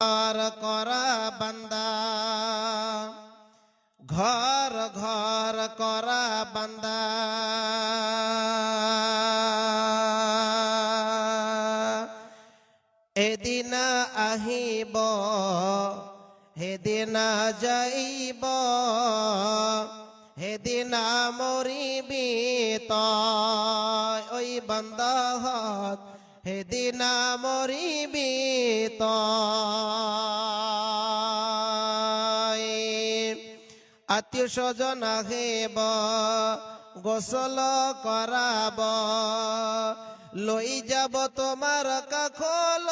ঘর করা বান্দা, ঘর ঘর করা বান্দা, এদিন আহিব হেদিন যাইব, হেদিন মরিবি তয় ওই বান্দা হত, হেদিন মরিবি তয়। আত্মীয় স্বজন আহিব গোসল করাব, লই যাব তোমার কাখল,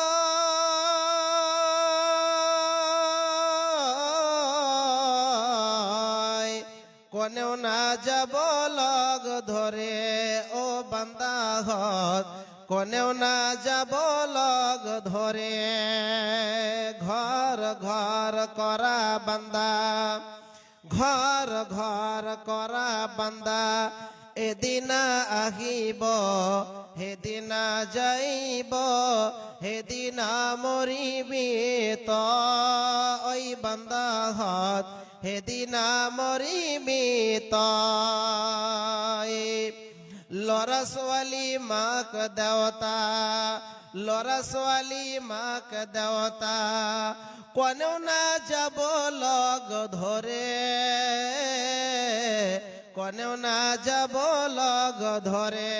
কোনেও না যাব লগ ধরে ও বান্দা হত, কোনেও না যাব লগ ধরে। ঘর ঘর করা বান্দা, ঘর ঘর করা বান্দা, এদিন আহিব হেদিন যাইব, হেদিন মরিবি তই বান্দা হত, হেদিন মরিবি তই। লরা ছোৱালী মাক দেৱতা, লৰা ছোৱালী মাক দেৱতা, কোনেও না যাব লগ ধৰে, কোনেও না যাব লগ ধৰে।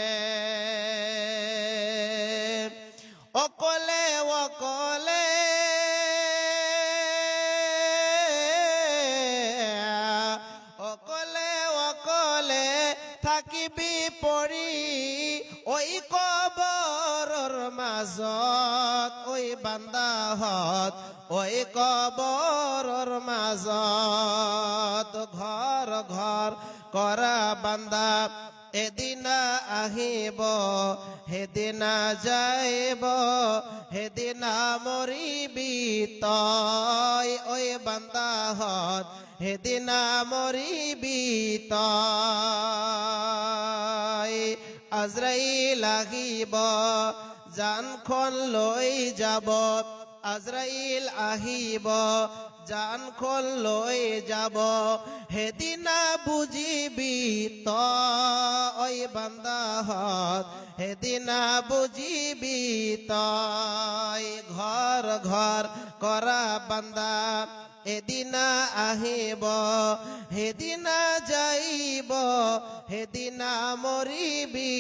অকলে অকলে অকলে অকলে থাকিবি পৰি ওই কবৰৰ মাজত, ওই বান্দা হত ওই কবৰৰ মাজত। ঘৰ ঘৰ কৰা বান্দা, এদিন আহিব হেদিন যাইব, হেদিন মৰিবি তই ওই বান্দা হত, হেদিন মরিবি তই। আজরাইল আহিব জানখন লৈ যাব, আজরাইল আহিব জানখন লৈ যাব, হেদিন বুজিবি তই বান্দা হত, হেদিন বুজিবি তই। ঘর ঘর করা বান্দা, এদিন আহিব হেদিন যাইব, হেদিন মরিবি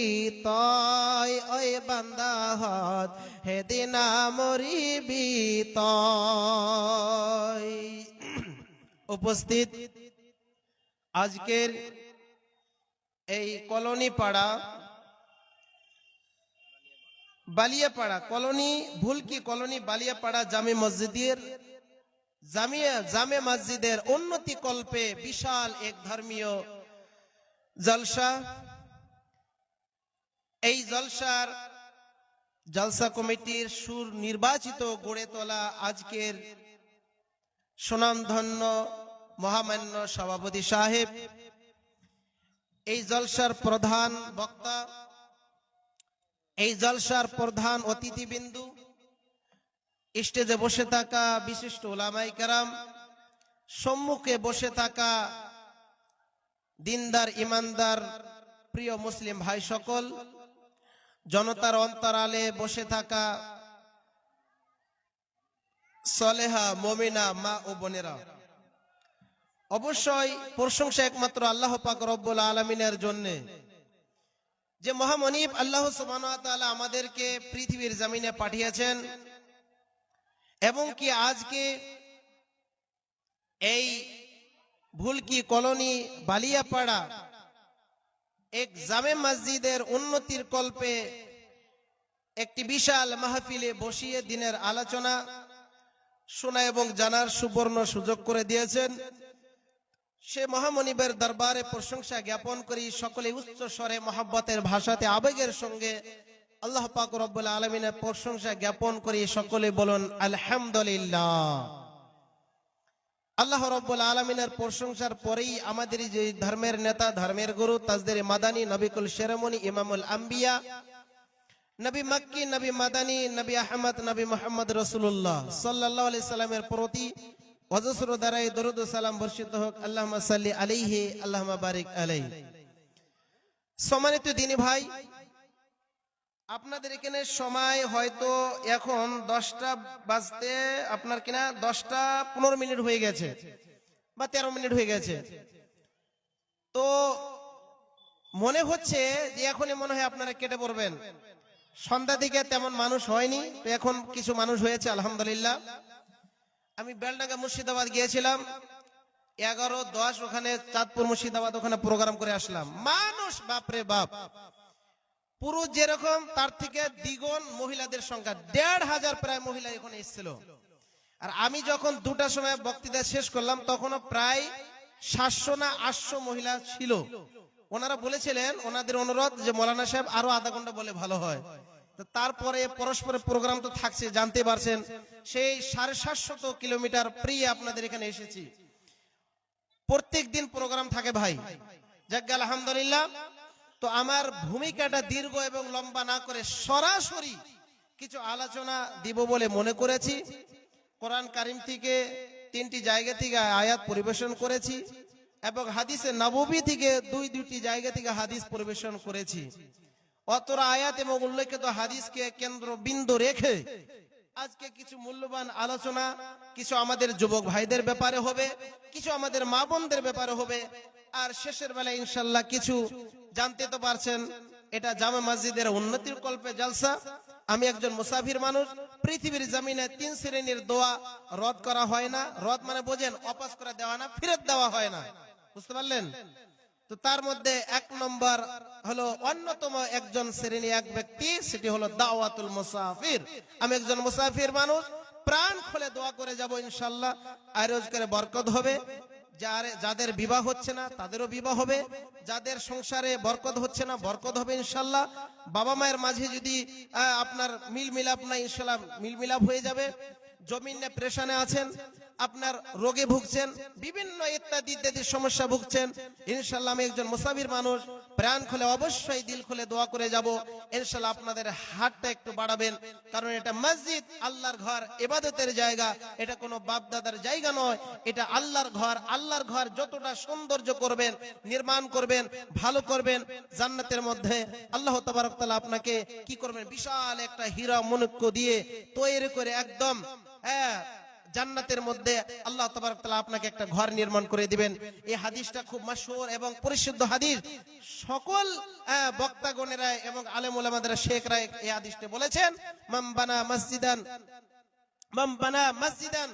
তই ওই বান্দা হত, হেদিন মরিবি তই। উপস্থিত আজকের এই কলোনি পাড়া, বালিয়াপাড়া কলোনি, ভুলকি কলোনি বালিয়াপাড়া জামে মসজিদের জামে মসজিদের উন্নতি কল্পে বিশাল এক ধর্মীয় জলসা। এই জলসার জলসা কমিটির সুর নির্বাচিত গড়ে তোলা আজকের সুনামধন্য মহামান্য সভাপতি সাহেব, এই জলসার প্রধান বক্তা, এই জলসার প্রধান অতিথিবৃন্দু, স্টেজে বসে থাকা বিশিষ্ট উলামায়ে কেরাম, সম্মুখে বসে থাকা দিনদার ইমানদার প্রিয় মুসলিম ভাই সকল, জনতার অন্তরালে বসে থাকা সলেহা মুমিনা মা ও বোনেরা, অবশ্যই প্রশংসা একমাত্র আল্লাহ পাক রব্বুল আলামিনের জন্য, যে মহামনিব আল্লাহ সুবহানাহু ওয়া তাআলা আমাদেরকে পৃথিবীর জমিনে পাঠিয়েছেন এবং কি আজকে এই ভুলকি কলোনি বালিয়াপাড়া এক জামে মসজিদের উন্নতির কল্পে একটি বিশাল মাহফিলে বসিয়ে দিনের আলোচনা শোনা এবং জানার সুবর্ণ সুযোগ করে দিয়েছেন। সে মহামনিবের দরবারে প্রশংসা জ্ঞাপন করি, সকলে উচ্চ স্বরে মহব্বতের ভাষাতে আবেগের সঙ্গে আল্লাহ পাক রব্বুল আলামিনের প্রশংসা জ্ঞাপন করি। সকলে বলুন আলহামদুলিল্লাহ। আল্লাহ রাব্বুল আলামিনের প্রশংসার পরেই আমাদের যে ধর্মের নেতা, ধর্মের গুরু, তাজদারে মাদানী, নবিকুল শিরোমণি, ইমামুল আম্বিয়া, নবী মক্কি, নবী মাদানী, নবী আহমদ, নবী মোহাম্মদ রাসূলুল্লাহ সাল্লাল্লাহু আলাইহি সাল্লামের প্রতি অজস্র দ্বারাই দরুদ ও সালাম বর্ষিত হোক। আল্লাহুম্মা সাল্লি আলাইহি, আল্লাহুম্মা বারিক আলাইহি। সম্মানিত দিনী ভাই, আপনাদের এখানে সময় হয়তো এখন 10টা বাজতে আপনার কিনা 10টা 15 মিনিট হয়ে গেছে বা 13 মিনিট হয়ে গেছে। তো মনে হচ্ছে যে এখনই মনে হয় আপনারা কেটে পড়বেন। সন্ধ্যা থেকে তেমন মানুষ হয়নি, তো এখন কিছু মানুষ হয়েছে আলহামদুলিল্লাহ। আমি বেলডাঙ্গা মুর্শিদাবাদ গিয়েছিলাম 11-10, ওখানে চাঁদপুর মুর্শিদাবাদ ওখানে প্রোগ্রাম করে আসলাম। মানুষ বাপরে বাপ, পুরুষ যেরকম তার থেকে দ্বিগুণ মহিলাদের সংখ্যা, 1,500 প্রায় মহিলা এখানে এসেছিল। আর আমি যখন 2টার সময় বক্তৃতা শেষ করলাম তখনও প্রায় 700 না 800 মহিলা ছিল। ওনারা বলেছিলেন, ওনাদের অনুরোধ যে মৌলানা সাহেব আরো আধা ঘন্টা বলে ভালো হয়। তো তারপরে পরস্পরের প্রোগ্রাম তো থাকছে, জানতে পারছেন, সেই 750 কিলোমিটার প্রিয় আপনাদের এখানে এসেছি। প্রত্যেক দিন প্রোগ্রাম থাকে ভাই, যাক আলহামদুলিল্লাহ। তো আমার ভূমিকাটা দীর্ঘ এবং লম্বা না করে সরাসরি কিছু আলোচনা দিব বলে মনে করেছি। কোরআন কারিম থেকে 3টি জায়গা থেকে আয়াত পরিবেশন করেছি এবং হাদিসে নববী থেকে 2টি জায়গা থেকে হাদিস পরিবেশন করেছি। অতরা আয়াত এবং উল্লেখিত হাদিসকে কেন্দ্রবিন্দু রেখে আজকে কিছু মূল্যবান আলোচনা, কিছু আমাদের যুবক ভাইদের ব্যাপারে হবে, কিছু আমাদের মা বোনদের ব্যাপারে হবে, আর শেষের বেলায় ইনশাল্লাহ কিছু জানতে তো পারছেন এটা জামে মসজিদের উন্নতির কল্পে জলসা। আমি একজন মুসাফির মানুষ, পৃথিবীর জমিনে 3 শ্রেণীর দোয়া রদ করা হয় না। রদ মানে বোঝেন, অপাস করে দেওয়া না, ফেরত দেওয়া হয় না, বুঝতে পারলেন? তো তার মধ্যে 1 নম্বর হলো অন্যতম একজন শ্রেণী, এক ব্যক্তি, সেটি হলো দাওয়াতুল মুসাফির। আমি একজন মুসাফির মানুষ, প্রাণ খুলে দোয়া করে যাব ইনশাআল্লাহ, আর রোজগারে বরকত হবে। যাদের বিবাহ হচ্ছে না তাদেরও বিবাহ হবে, যাদের সংসারে বরকত হচ্ছে না বরকত হবে ইনশাআল্লাহ। বাবা মায়ের মাঝে যদি আপনার মিল মিলাপ নাই, ইনশাআল্লাহ মিল মিলাপ হয়ে যাবে। জমিনে প্রেশানে আছেন, আপনার রোগে ভুগছেন, বিভিন্ন ইত্যাদি ইত্যাদি সমস্যা ভুগছেন, ইনশাআল্লাহ আমি একজন মুসাফির মানুষ, প্রাণ খুলে অবশ্যই দিল খুলে দোয়া করে যাব ইনশাআল্লাহ। আপনাদের হাতটা একটু বাড়াবেন, কারণ এটা মসজিদ, আল্লাহর ঘর, ইবাদতের জায়গা। এটা কোনো বাপ দাদার জায়গা নয়, এটা আল্লাহর ঘর। আল্লাহর ঘর যতটা সৌন্দর্য করবেন, নির্মাণ করবেন, ভালো করবেন, জান্নাতের মধ্যে আল্লাহ তাবারক তাআলা আপনাকে কি করবেন, বিশাল একটা হীরা মণিক্য দিয়ে তৈরি করে একদম জান্নাতের মধ্যে আল্লাহ তাবারক তাআলা আপনাকে একটা ঘর নির্মাণ করে দিবেন। এই হাদিসটা খুব মাশহুর এবং পরিশুদ্ধ হাদিস। সকল বক্তাগণেরা এবং আলেম ওলামাদের শেখরা এই হাদিসটা বলেছেন, মান বানা মসজিদান,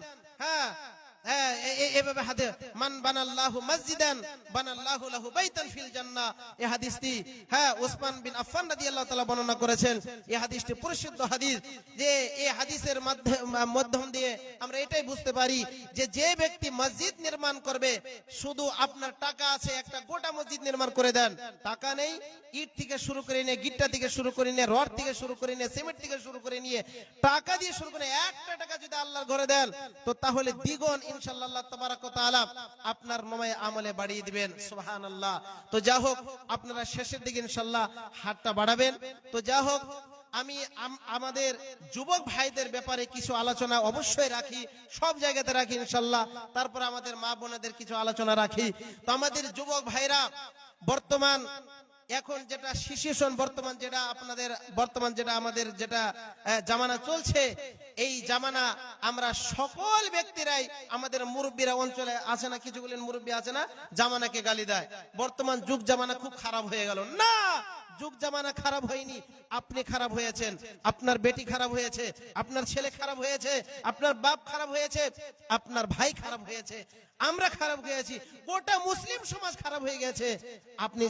এভাবে হাদিস, মান বানাল্লাহু মসজিদান বানাল্লাহু লাহু বাইতান ফিল জান্নাহ। এই হাদিসটি ওসমান বিন আফফান রাদিয়াল্লাহু তাআলা বর্ণনা করেছেন। এই হাদিসটি পরিশুদ্ধ হাদিস। যে এই হাদিসের মাধ্যম দিয়ে আমরা এটাই বুঝতে পারি যে যে ব্যক্তি মসজিদ নির্মাণ করবে, শুধু আপনার টাকা আছে একটা গোটা মসজিদ নির্মাণ করে দেন, টাকা নেই, ইট থেকে শুরু করে নিয়ে, গিট্টা থেকে শুরু করে নিয়ে, রড থেকে শুরু করে নিয়ে, সিমেন্ট থেকে শুরু করে নিয়ে, টাকা দিয়ে শুরু করে একটা টাকা যদি আল্লাহর ঘরে দেন, তো তাহলে দ্বিগুণ ইনশাআল্লাহ আল্লাহ তাবারক ওয়া তাআলা আপনার নামায় আমলে বাড়িয়ে দিবেন। সুবহানাল্লাহ। তো যা হোক, আপনারা শেষের দিকে ইনশাআল্লাহ হাতটা বাড়াবেন। তো যা হোক, আমি আমাদের যুবক ভাইদের ব্যাপারে কিছু আলোচনা অবশ্যই রাখি, সব জায়গাতে রাখি ইনশাআল্লাহ। তারপর আমাদের মা বোনেদের কিছু আলোচনা রাখি। তো আমাদের যুবক ভাইরা বর্তমান এখন যেটা সিচুয়েশন, বর্তমান যেটা আমাদের যেটা জামানা চলছে, এই জামানা আমরা সকল ব্যক্তিরাই, আমাদের মুরব্বীরা অঞ্চলে আছে না, কিছুগুলো মুরব্বী আছে না, জামানাকে গালি দেয়। বর্তমান যুগ জামানা খুব খারাপ হয়ে গেল। না, যুগ জামানা খারাপ হয়নি, আপনি খারাপ হয়েছেন, আপনার বেটি খারাপ হয়েছে, আপনার ছেলে খারাপ হয়েছে, আপনার বাপ খারাপ হয়েছে, আপনার ভাই খারাপ হয়েছে, আমরা খারাপ হয়েছি, গোটা মুসলিম সমাজ খারাপ হয়ে গেছে। আপনি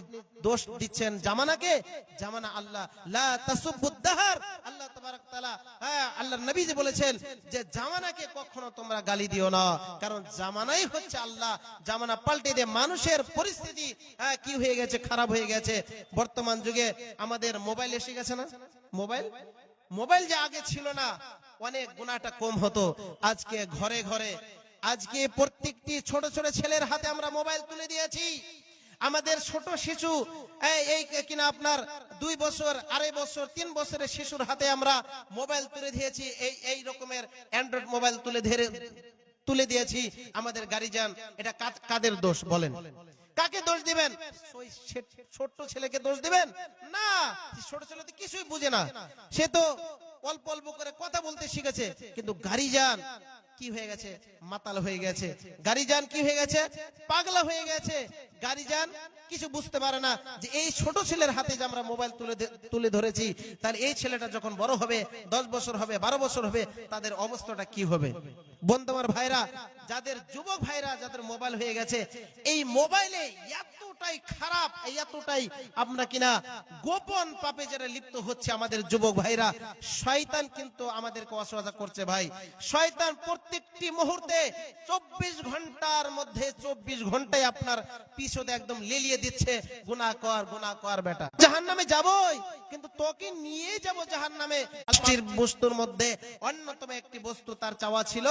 দোষ দিচ্ছেন জামানাকে। জামানা আল্লাহ, লা তাসুব্বুদ দাহর, আল্লাহ তাবারক তাআলা, আল্লাহর নবী যে বলেছেন যে জামানাকে কখনো তোমরা গালি দিও না, কারণ জামানাই হচ্ছে আল্লাহ। জামানা পাল্টে দিয়ে মানুষের পরিস্থিতি কি হয়ে গেছে, খারাপ হয়ে গেছে। বর্তমান যুগে আমাদের মোবাইল এসে গেছে না, মোবাইল যে আগে ছিল না, অনেক গুনাহটা কম হতো। আজকে ঘরে ঘরে, আজকে প্রত্যেকটি ছোট ছোট ছেলের হাতে আমরা মোবাইল তুলে দিয়েছি। আমাদের ছোট শিশু এই কিনা আপনার 2 বছর, 2.5 বছর, 3 বছরের শিশুর হাতে আমরা মোবাইল তুলে দিয়েছি, এই রকমের অ্যান্ড্রয়েড মোবাইল তুলে দিয়েছি আমাদের গার্জিয়ান। এটা কাদের দোষ বলেন? কাকে দোষ দিবেন? ছোট্ট ছেলেকে দোষ দিবেন না? ছোট ছেলে তো কিছুই বুঝে না, সে তো অল্প অল্প করে কথা বলতে শিখেছে, কিন্তু গার্জিয়ান কি হয়ে গেছে? মাতাল হয়ে গেছে। গার্জিয়ান কি হয়ে গেছে? পাগলা হয়ে গেছে। গার্জিয়ান কিছু বুঝতে পারে না যে এই ছোট ছেলের হাতে যে আমরা মোবাইল তুলে ধরেছি, তাহলে এই ছেলেটা যখন বড় হবে, 10 বছর হবে, 12 বছর হবে, তাদের অবস্থাটা কি হবে? বন্ধু আমার ভাইরা, যাদের যুবক ভাইরা যাদের মোবাইল হয়ে গেছে, এই মোবাইলে এতটাই খারাপ, এতটাই আমরা কিনা গোপন পাপে যারা লিপ্ত হচ্ছে আমাদের যুবক ভাইরা, শয়তান কিন্তু আমাদেরকে অসহযোগিতা করছে ভাই। শয়তান প্রত্যেকটি মুহূর্তে 24 ঘন্টার মধ্যে 24 ঘন্টায় আপনার পিছনে একদম লেলিয়ে দিচ্ছে, গুনাহ কর বেটা, জাহান্নামে যাবই, কিন্তু তোকে নিয়ে যাব জাহান্নামে। আজকের বস্তুর মধ্যে অন্যতম একটি বস্তু তার চাওয়া ছিল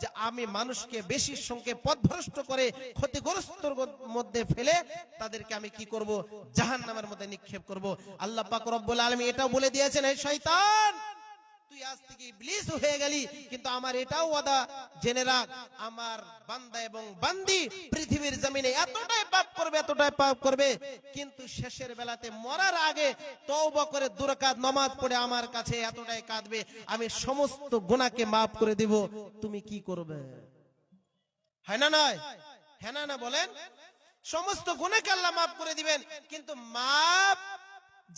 যে আমি মানুষকে বেশি সংখ্যে পথভ্রষ্ট করে ক্ষতিগ্রস্তর মধ্যে ফেলে তাদেরকে আমি কি করব? জাহান্নামের মধ্যে নিক্ষেপ করব। আল্লাহ পাক রব্বুল আলামিন এটাও বলে দিয়েছেন, এই শয়তান তুই আজ থেকে ইবলিস হয়ে গেলি, কিন্তু আমার এটাও ওয়াদা জেনে রাখ, আমার বান্দা এবং বান্দি পৃথিবীর জমিনে এতটাই পাপ করবে, কিন্তু শেষের বেলাতে মরার আগে তওবা করে 2 রাকাত নামাজ পড়ে আমার কাছে এতটাই কাঁদবে, আমি সমস্ত গুনাহকে maaf করে দিব। তুমি কি করবে? হয় না নয়? হ্যাঁ না বলেন? সমস্ত গুনাহকে আল্লাহ maaf করে দিবেন, কিন্তু maaf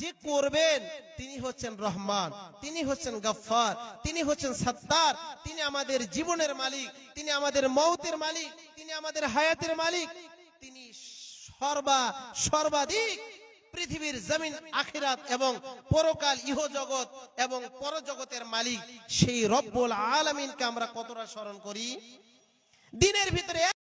যে করবেন তিনি হচ্ছেন রহমান, তিনি হচ্ছেন গফফার, তিনি হচ্ছেন সত্তার, তিনি আমাদের জীবনের মালিক, তিনি আমাদের মওতের মালিক, তিনি আমাদের হায়াতের মালিক, তিনি সর্বাধিক পৃথিবীর জমিন, আখিরাত এবং পরকাল, ইহজগৎ এবং পরজগতের মালিক। সেই রব্বুল আলামিনকে আমরা কতটা স্মরণ করি? দিনের ভিতরে